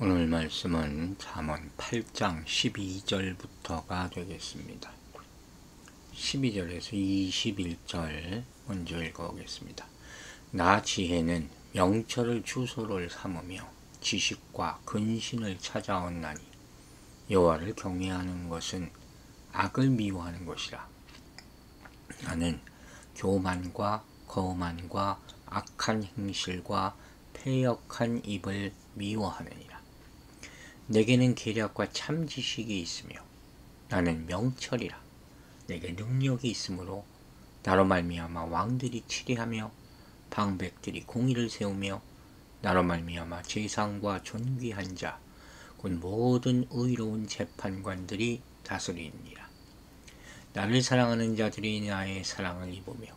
오늘 말씀은 잠언 8장 12절부터가 되겠습니다. 12절에서 21절 먼저 읽어보겠습니다. 나 지혜는 명철을 주소를 삼으며 지식과 근신을 찾아왔나니 여호와를 경외하는 것은 악을 미워하는 것이라. 나는 교만과 거만과 악한 행실과 패역한 입을 미워하느니라. 내게는 계략과 참 지식이 있으며 나는 명철이라. 내게 능력이 있으므로 나로 말미암아 왕들이 치리하며 방백들이 공의를 세우며 나로 말미암아 제상과 존귀한 자 곧 모든 의로운 재판관들이 다스리니라. 나를 사랑하는 자들이 나의 사랑을 입으며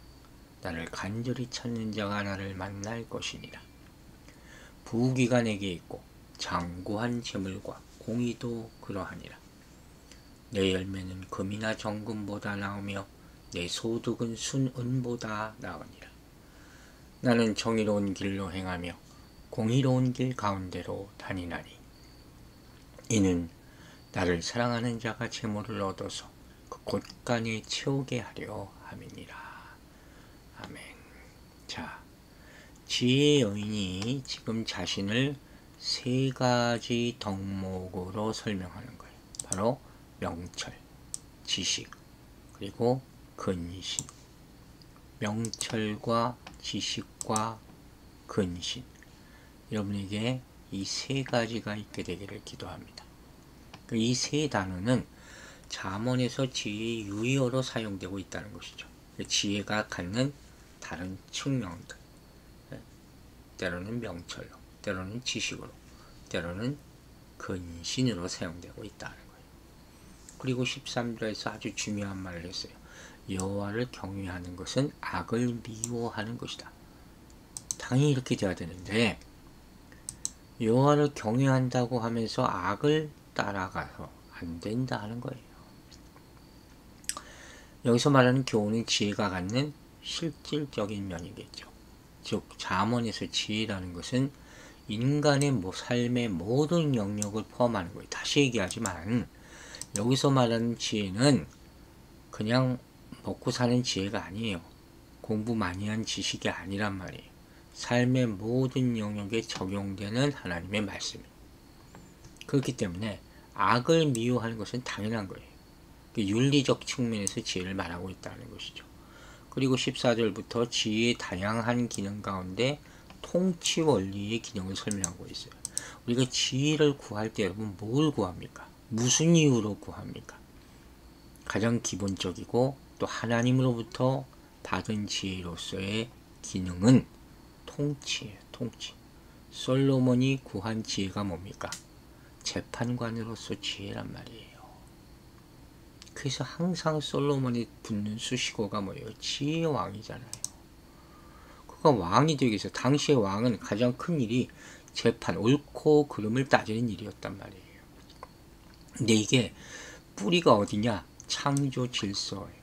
나를 간절히 찾는 자가 나를 만날 것이니라. 부귀가 내게 있고 장구한 재물과 공의도 그러하니라. 내 열매는 금이나 정금보다 나으며 내 소득은 순은보다 나으니라. 나는 정의로운 길로 행하며 공의로운 길 가운데로 다니나니 이는 나를 사랑하는 자가 재물을 얻어서 그 곳간에 채우게 하려 함이니라. 아멘. 자, 지혜의 여인이 지금 자신을 세 가지 덕목으로 설명하는 거예요. 바로 명철, 지식, 그리고 근신. 명철과 지식과 근신. 여러분에게 이 세 가지가 있게 되기를 기도합니다. 이 세 단어는 잠언에서 지혜의 유의어로 사용되고 있다는 것이죠. 지혜가 갖는 다른 측면들. 때로는 명철로, 때로는 지식으로, 때로는 근신으로 사용되고 있다는 거예요. 그리고 13절에서 아주 중요한 말을 했어요. 여호와를 경외하는 것은 악을 미워하는 것이다. 당연히 이렇게 돼야 되는데 여호와를 경외한다고 하면서 악을 따라가서 안 된다 하는 거예요. 여기서 말하는 교훈은 지혜가 갖는 실질적인 면이겠죠. 즉 잠언에서 지혜라는 것은 인간의 삶의 모든 영역을 포함하는 거예요. 다시 얘기하지만 여기서 말하는 지혜는 그냥 먹고 사는 지혜가 아니에요. 공부 많이 한 지식이 아니란 말이에요. 삶의 모든 영역에 적용되는 하나님의 말씀이에요. 그렇기 때문에 악을 미워하는 것은 당연한 거예요. 윤리적 측면에서 지혜를 말하고 있다는 것이죠. 그리고 14절부터 지혜의 다양한 기능 가운데 통치 원리의 기능을 설명하고 있어요. 우리가 지혜를 구할 때 여러분 뭘 구합니까? 무슨 이유로 구합니까? 가장 기본적이고 또 하나님으로부터 받은 지혜로서의 기능은 통치예요. 통치. 솔로몬이 구한 지혜가 뭡니까? 재판관으로서 지혜란 말이에요. 그래서 항상 솔로몬이 붙는 수식어가 뭐예요? 지혜의 왕이잖아요. 그가 왕이 되기 위해서 당시의 왕은 가장 큰 일이 재판, 옳고 그름을 따지는 일이었단 말이에요. 근데 이게 뿌리가 어디냐? 창조 질서예요.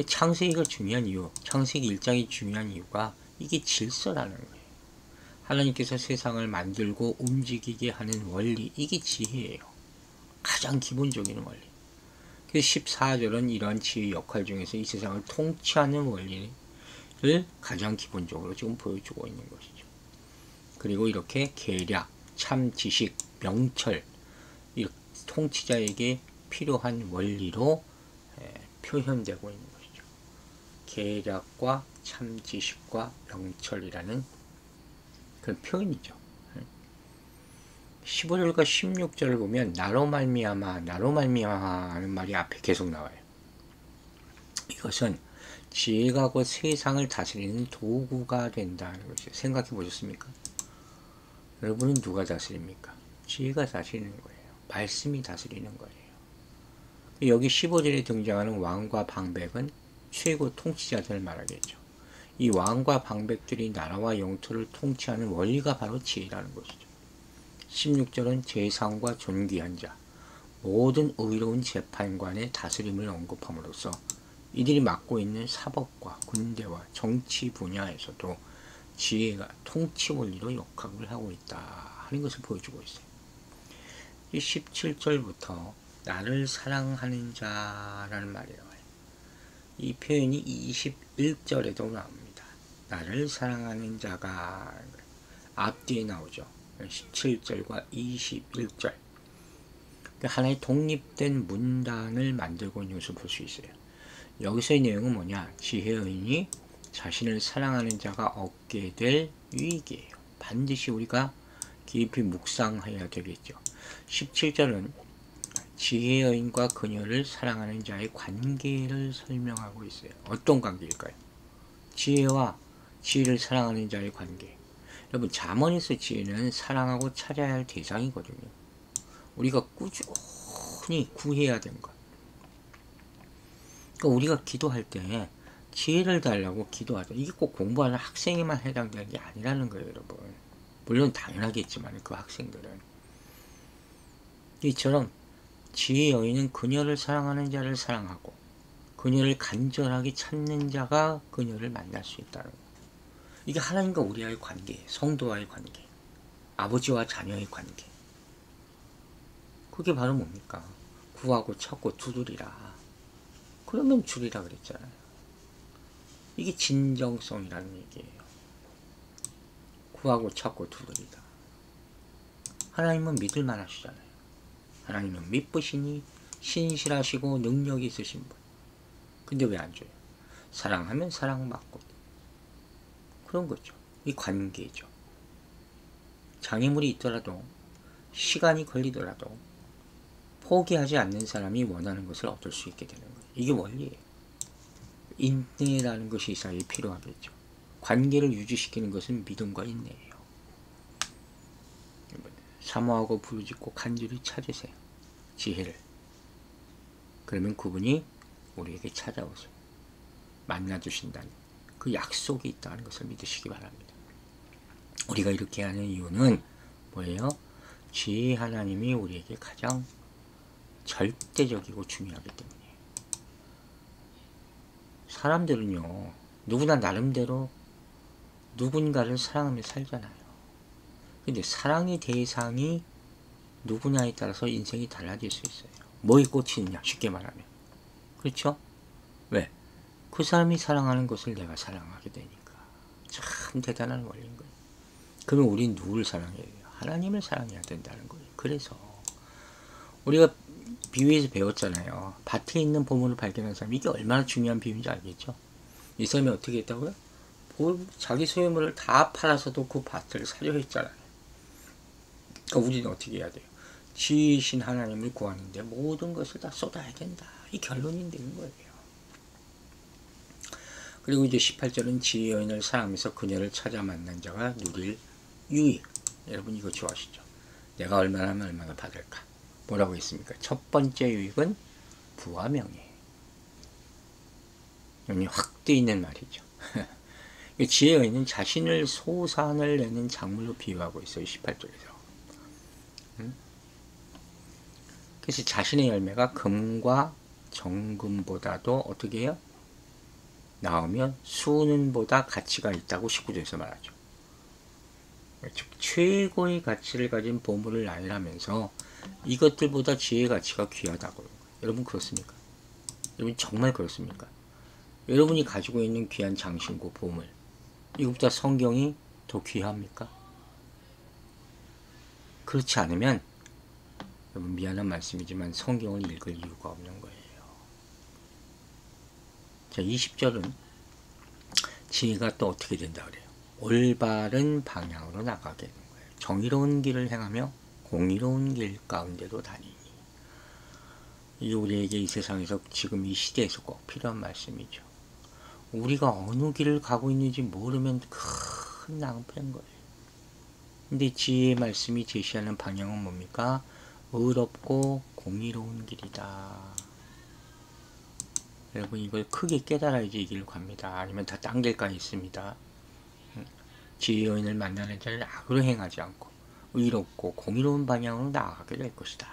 창세기가 중요한 이유, 창세기 1장이 중요한 이유가 이게 질서라는 거예요. 하나님께서 세상을 만들고 움직이게 하는 원리, 이게 지혜예요. 가장 기본적인 원리. 그래서 14절은 이러한 지혜의 역할 중에서 이 세상을 통치하는 원리를 가장 기본적으로 지금 보여주고 있는 것이죠. 그리고 이렇게 계략, 참 지식, 명철, 통치자에게 필요한 원리로 표현되고 있는 것이죠. 계략과 참 지식과 명철이라는 그런 표현이죠. 15절과 16절을 보면 나로 말미암아 하는 말이 앞에 계속 나와요. 이것은 지혜가 곧 세상을 다스리는 도구가 된다는 것이죠. 생각해 보셨습니까? 여러분은 누가 다스립니까? 지혜가 다스리는 거예요. 말씀이 다스리는 거예요. 여기 15절에 등장하는 왕과 방백은 최고 통치자들을 말하겠죠. 이 왕과 방백들이 나라와 영토를 통치하는 원리가 바로 지혜라는 것이죠. 16절은 제상과 존귀한 자, 모든 의로운 재판관의 다스림을 언급함으로써 이들이 맡고 있는 사법과 군대와 정치 분야에서도 지혜가 통치 원리로 역할을 하고 있다 하는 것을 보여주고 있어요. 이 17절부터 나를 사랑하는 자라는 말이 나와요. 이 표현이 21절에도 나옵니다. 나를 사랑하는 자가 앞뒤에 나오죠. 17절과 21절. 하나의 독립된 문단을 만들고 있는 것을 볼 수 있어요. 여기서의 내용은 뭐냐? 지혜인이 자신을 사랑하는 자가 얻게 될 유익이에요. 반드시 우리가 깊이 묵상해야 되겠죠. 17절은 지혜의 여인과 그녀를 사랑하는 자의 관계를 설명하고 있어요. 어떤 관계일까요? 지혜와 지혜를 사랑하는 자의 관계. 여러분, 잠언에서 지혜는 사랑하고 찾아야 할 대상이거든요. 우리가 꾸준히 구해야 되는 것. 그러니까 우리가 기도할 때 지혜를 달라고 기도하죠. 이게 꼭 공부하는 학생에만 해당되는 게 아니라는 거예요, 여러분. 물론 당연하겠지만 그 학생들은 이처럼 지혜의 여인은 그녀를 사랑하는 자를 사랑하고 그녀를 간절하게 찾는 자가 그녀를 만날 수 있다는 거예요. 이게 하나님과 우리와의 관계, 성도와의 관계, 아버지와 자녀의 관계. 그게 바로 뭡니까? 구하고 찾고 두드리라. 그러면 주리라 그랬잖아요. 이게 진정성이라는 얘기예요. 구하고 찾고 두드리다. 하나님은 믿을만 하시잖아요. 하나님은 믿으시니 신실하시고 능력이 있으신 분. 근데 왜 안 줘요? 사랑하면 사랑받고. 그런 거죠. 이 관계죠. 장애물이 있더라도 시간이 걸리더라도 포기하지 않는 사람이 원하는 것을 얻을 수 있게 되는 거예요. 이게 원리예요. 인내라는 것이 있어야 필요하겠죠. 관계를 유지시키는 것은 믿음과 인내예요. 사모하고 부르짖고 간절히 찾으세요. 지혜를. 그러면 그분이 우리에게 찾아오서 만나주신다는 그 약속이 있다는 것을 믿으시기 바랍니다. 우리가 이렇게 하는 이유는 뭐예요? 지혜 하나님이 우리에게 가장 절대적이고 중요하기 때문이에요. 사람들은요, 누구나 나름대로 누군가를 사랑하며 살잖아요. 근데 사랑의 대상이 누구냐에 따라서 인생이 달라질 수 있어요. 뭐에 꽂히느냐, 쉽게 말하면. 그렇죠? 왜? 그 사람이 사랑하는 것을 내가 사랑하게 되니까. 참 대단한 원리인 거예요. 그러면 우린 누구를 사랑해야 돼요? 하나님을 사랑해야 된다는 거예요. 그래서 우리가 비유에서 배웠잖아요. 밭에 있는 보물을 발견한 사람, 이게 얼마나 중요한 비유인지 알겠죠? 이 사람이 어떻게 했다고요? 자기 소유물을 다 팔아서도 그 밭을 사려 했잖아요. 그러니까 우리는 어떻게 해야 돼요? 지혜이신 하나님을 구하는데 모든 것을 다 쏟아야 된다. 이 결론이 되는 거예요. 그리고 이제 18절은 지혜의 여인을 사랑하면서 그녀를 찾아 만난 자가 누릴 유익. 여러분 이거 좋아하시죠? 내가 얼마나 하면 얼마나 받을까? 뭐라고 했습니까? 첫 번째 유익은 부와 명예. 여기 확 돼 있는 말이죠. 지혜의 여인은 자신을 소산을 내는 작물로 비유하고 있어요. 18절에서. 그래서 자신의 열매가 금과 정금보다도 어떻게 해요? 나오면 수은보다 가치가 있다고 19절에서 말하죠. 즉 최고의 가치를 가진 보물을 나열하면서 이것들보다 지혜의 가치가 귀하다고. 여러분 그렇습니까? 여러분 정말 그렇습니까? 여러분이 가지고 있는 귀한 장신구 보물, 이것보다 성경이 더 귀합니까? 그렇지 않으면 여러분 미안한 말씀이지만 성경을 읽을 이유가 없는 거예요. 자, 20절은 지혜가 또 어떻게 된다 그래요? 올바른 방향으로 나가게 되는 거예요. 정의로운 길을 행하며 공의로운 길 가운데도 다니니. 이게 우리에게 이 세상에서 지금 이 시대에서 꼭 필요한 말씀이죠. 우리가 어느 길을 가고 있는지 모르면 큰 낭패인 거예요. 근데 지혜의 말씀이 제시하는 방향은 뭡니까? 의롭고 공의로운 길이다. 여러분 이걸 크게 깨달아야지 이 길을 갑니다. 아니면 다 딴 길까지 있습니다. 지혜의 여인을 만나는 자는 악으로 행하지 않고 의롭고 공의로운 방향으로 나아가게 될 것이다.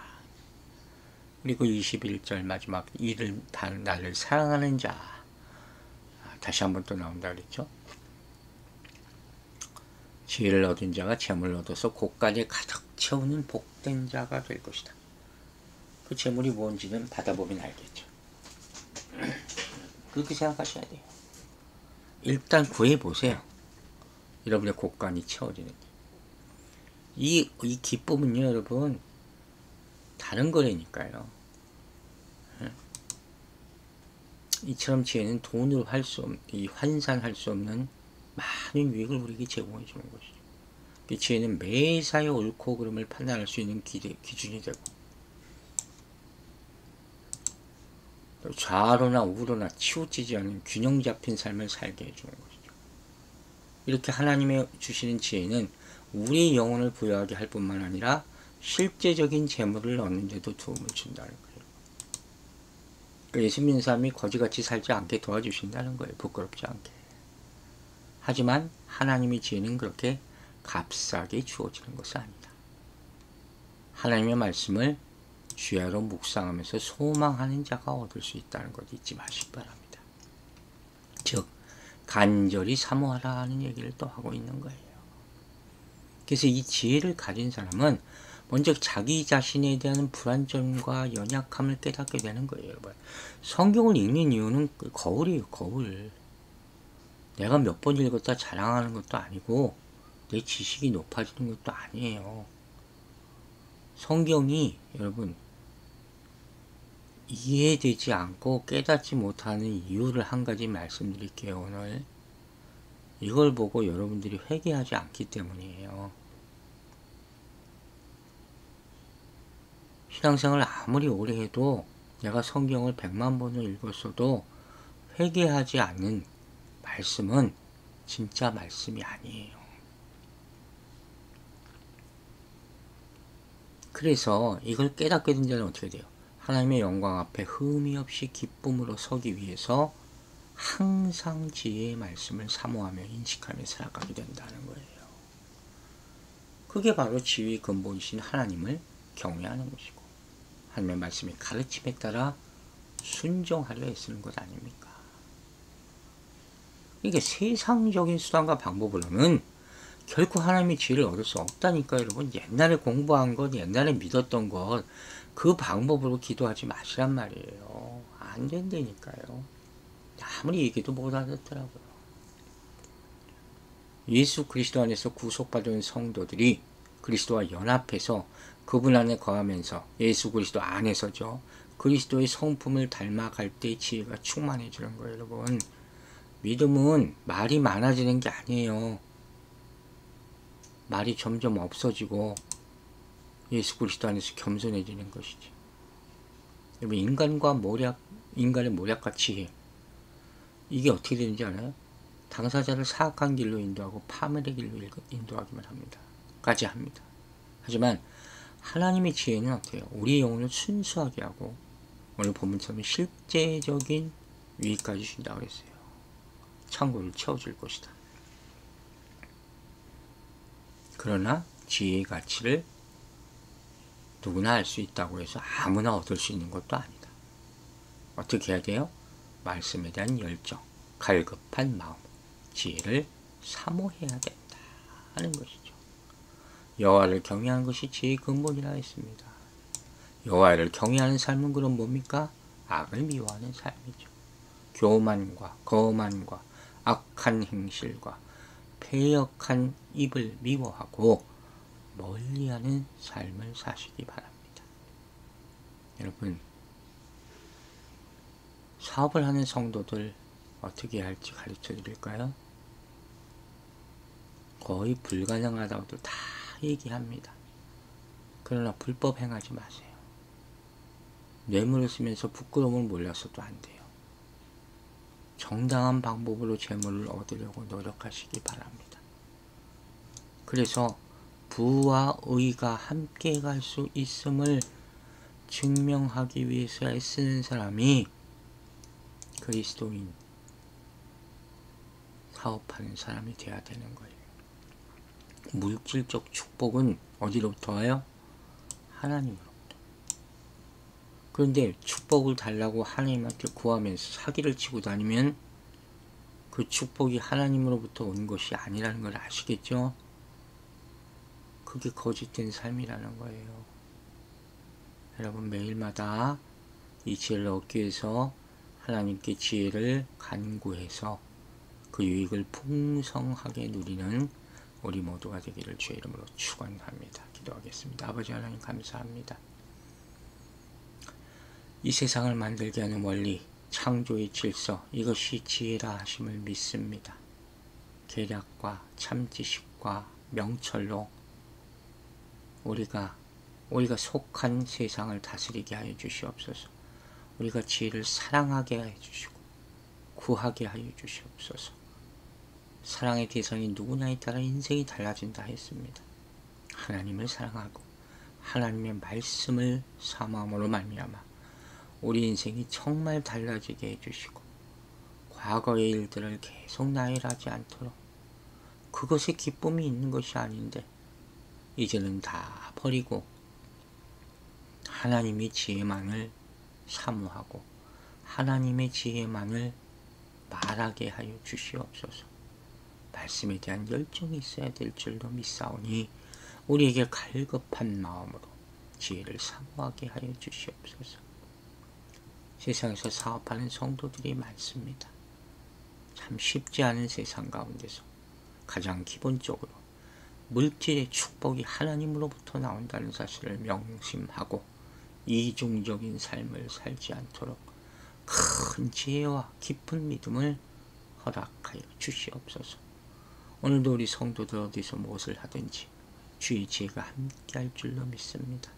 그리고 21절 마지막 이를 나를 사랑하는 자. 다시 한번 또 나온다 그랬죠. 지혜를 얻은 자가 재물을 얻어서 곳간에 가득 채우는 복된 자가 될 것이다. 그 재물이 뭔지는 받아보면 알겠죠. 그렇게 생각하셔야 돼요. 일단 구해보세요. 여러분의 곳간이 채워지는 이 기쁨은요, 여러분, 다른 거라니까요. 이처럼 지혜는 돈으로 환산할 수 없는 많은 유익을 우리에게 제공해 주는 것이죠. 그 지혜는 매사의 옳고 그름을 판단할 수 있는 기준이 되고, 또 좌로나 우로나 치우치지 않은 균형 잡힌 삶을 살게 해주는 것이죠. 이렇게 하나님의 주시는 지혜는 우리의 영혼을 부여하게 할 뿐만 아니라 실제적인 재물을 얻는 데도 도움을 준다는 거예요. 예수 믿는 사람이 거지같이 살지 않게 도와주신다는 거예요. 부끄럽지 않게. 하지만 하나님의 지혜는 그렇게 값싸게 주어지는 것은 아니다. 하나님의 말씀을 주야로 묵상하면서 소망하는 자가 얻을 수 있다는 것 잊지 마시기 바랍니다. 즉 간절히 사모하라 하는 얘기를 또 하고 있는 거예요. 그래서 이 지혜를 가진 사람은 먼저 자기 자신에 대한 불완전과 연약함을 깨닫게 되는 거예요. 여러분. 성경을 읽는 이유는 거울이에요. 거울. 내가 몇 번 읽었다 자랑하는 것도 아니고 내 지식이 높아지는 것도 아니에요. 성경이 여러분 이해되지 않고 깨닫지 못하는 이유를 한 가지 말씀드릴게요. 오늘 이걸 보고 여러분들이 회개하지 않기 때문이에요. 신앙생활을 아무리 오래 해도 내가 성경을 100만 번을 읽었어도 회개하지 않는 말씀은 진짜 말씀이 아니에요. 그래서 이걸 깨닫게 된 자는 어떻게 돼요? 하나님의 영광 앞에 흠이 없이 기쁨으로 서기 위해서 항상 지혜의 말씀을 사모하며 인식하며 살아가게 된다는 거예요. 그게 바로 지혜의 근본이신 하나님을 경외하는 것이고 하나님의 말씀의 가르침에 따라 순종하려 애쓰는 것 아닙니까? 이게 세상적인 수단과 방법으로는 결코 하나님의 지혜를 얻을 수 없다니까. 여러분, 옛날에 공부한 것, 옛날에 믿었던 것, 그 방법으로 기도하지 마시란 말이에요. 안 된다니까요. 아무리 얘기해도 못 알아듣더라고요. 예수 그리스도 안에서 구속받은 성도들이 그리스도와 연합해서 그분 안에 거하면서 예수 그리스도 안에서죠. 그리스도의 성품을 닮아갈 때 지혜가 충만해지는 거예요. 여러분, 믿음은 말이 많아지는 게 아니에요. 말이 점점 없어지고 예수 그리스도 안에서 겸손해지는 것이지. 여러분, 인간의 모략과 지혜, 이게 어떻게 되는지 알아요? 당사자를 사악한 길로 인도하고 파멸의 길로 인도하기만 합니다. 까지 합니다. 하지만 하나님의 지혜는 어때요? 우리의 영혼을 순수하게 하고 오늘 본문처럼 실제적인 유익까지 준다고 했어요. 창고를 채워줄 것이다. 그러나 지혜의 가치를 누구나 알 수 있다고 해서 아무나 얻을 수 있는 것도 아니다. 어떻게 해야 돼요? 말씀에 대한 열정, 갈급한 마음, 지혜를 사모해야 된다 하는 것이죠. 여호와를 경외하는 것이 지혜의 근본이라 했습니다. 여호와를 경외하는 삶은 그럼 뭡니까? 악을 미워하는 삶이죠. 교만과 거만과 악한 행실과 패역한 입을 미워하고 멀리하는 삶을 사시기 바랍니다. 여러분, 사업을 하는 성도들 어떻게 해야 할지 가르쳐 드릴까요? 거의 불가능하다고도 다 얘기합니다. 그러나 불법 행하지 마세요. 뇌물을 쓰면서 부끄러움을 몰라서도 안 돼요. 정당한 방법으로 재물을 얻으려고 노력하시기 바랍니다. 그래서 부와 의가 함께 갈 수 있음을 증명하기 위해서 애쓰는 사람이 그리스도인, 사업하는 사람이 되어야 되는 거예요. 물질적 축복은 어디로부터 와요? 하나님으로부터. 그런데 축복을 달라고 하나님한테 구하면서 사기를 치고 다니면 그 축복이 하나님으로부터 온 것이 아니라는 걸 아시겠죠? 그게 거짓된 삶이라는 거예요. 여러분 매일마다 이 지혜를 얻기 위해서 하나님께 지혜를 간구해서 그 유익을 풍성하게 누리는 우리 모두가 되기를 주의 이름으로 축원합니다. 기도하겠습니다. 아버지 하나님 감사합니다. 이 세상을 만들게 하는 원리, 창조의 질서, 이것이 지혜라 하심을 믿습니다. 계략과 참지식과 명철로 우리가 속한 세상을 다스리게 하여 주시옵소서. 우리가 지혜를 사랑하게 하여 주시고 구하게 하여 주시옵소서. 사랑의 대상이 누구냐에 따라 인생이 달라진다 했습니다. 하나님을 사랑하고 하나님의 말씀을 사모함으로 말미암아 우리 인생이 정말 달라지게 해주시고 과거의 일들을 계속 나열하지 않도록 그것에 기쁨이 있는 것이 아닌데 이제는 다 버리고 하나님의 지혜만을 사모하고 하나님의 지혜만을 말하게 하여 주시옵소서. 말씀에 대한 열정이 있어야 될 줄로 믿사오니 우리에게 갈급한 마음으로 지혜를 사모하게 하여 주시옵소서. 세상에서 사업하는 성도들이 많습니다. 참 쉽지 않은 세상 가운데서 가장 기본적으로 물질의 축복이 하나님으로부터 나온다는 사실을 명심하고 이중적인 삶을 살지 않도록 큰 지혜와 깊은 믿음을 허락하여 주시옵소서. 오늘도 우리 성도들 어디서 무엇을 하든지 주의 지혜가 함께할 줄로 믿습니다.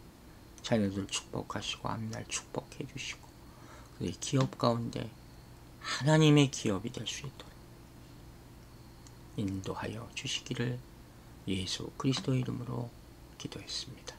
자녀들 축복하시고 앞날 축복해 주시고 그의 기업 가운데 하나님의 기업이 될 수 있도록 인도하여 주시기를 예수 그리스도의 이름으로 기도했습니다.